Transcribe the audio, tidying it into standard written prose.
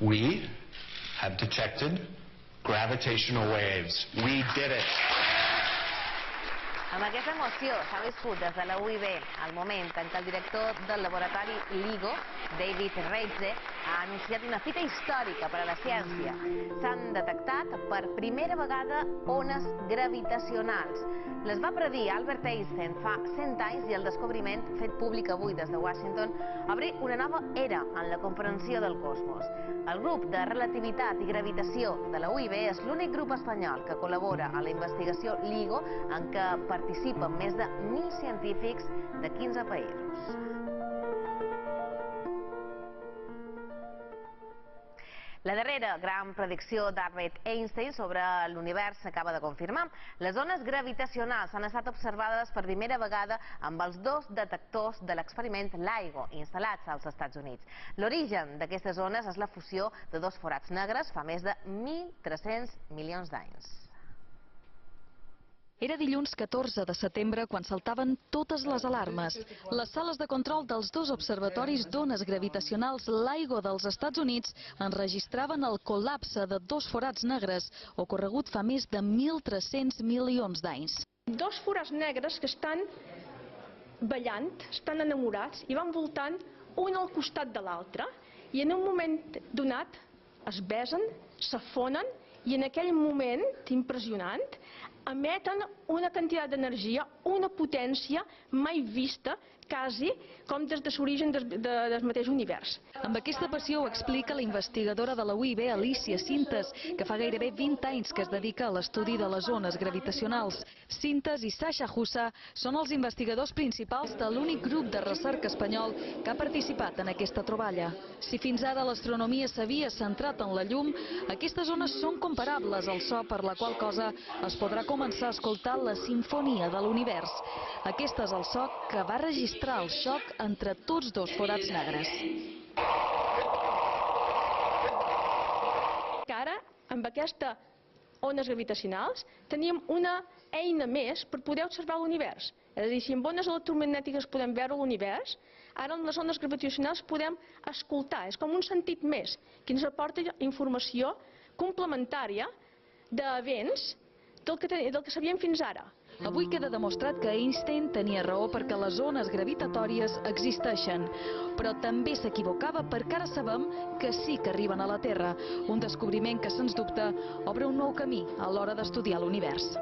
We have detected gravitational waves. We did it. Amb aquesta emoció s'ha viscut des de la UIB el moment en què el director del laboratori LIGO, David Reitze, ha anunciat una fita històrica per a la ciència. S'han detectat per primera vegada ones gravitacionals. Les va predir Albert Einstein fa 100 anys i el descobriment, fet públic avui des de Washington, obre una nova era en la comprensió del cosmos. El grup de relativitat i gravitació de la UIB és l'únic grup espanyol que col·labora a la investigació LIGO en què participen més de 1.000 científics de 15 països. La darrera gran predicció d'Albert Einstein sobre l'univers s'acaba de confirmar. Les ones gravitacionals han estat observades per primera vegada amb els dos detectors de l'experiment LIGO instal·lats als Estats Units. L'origen d'aquestes ones és la fusió de dos forats negres fa més de 1.300 milions d'anys. Era dilluns 14 de setembre quan saltaven totes les alarmes. Les sales de control dels dos observatoris d'ones gravitacionals LIGO dels Estats Units enregistraven el col·lapse de dos forats negres, ocorregut fa més de 1.300 milions d'anys. Dos forats negres que estan ballant, estan enamorats i van voltant un al costat de l'altre i en un moment donat es besen, s'afonen i en aquell moment impressionant emeten una quantitat d'energia, una potència mai vista, quasi com des de l'origen del mateix univers. Amb aquesta passió ho explica la investigadora de la UIB, Alicia Sintes, que fa gairebé 20 anys que es dedica a l'estudi de les ones gravitacionals. Sintes i Sasha Husa són els investigadors principals de l'únic grup de recerca espanyol que ha participat en aquesta troballa. Si fins ara l'astronomia s'havia centrat en la llum, aquestes ones són comparables al so, per la qual cosa es podrà començar a escoltar la simfonia de l'univers. Aquest és el so que va registrar el xoc entre tots dos forats negres. Ara, amb aquestes ones gravitacionals, teníem una eina més per poder observar l'univers. És a dir, si amb ones electromagnètiques podem veure l'univers, ara amb les ones gravitacionals podem escoltar. És com un sentit més, que ens aporta informació complementària d'events del que sabíem fins ara. Avui queda demostrat que Einstein tenia raó perquè les ones gravitatòries existeixen, però també s'equivocava perquè ara sabem que sí que arriben a la Terra, un descobriment que, sens dubte, obre un nou camí a l'hora d'estudiar l'univers.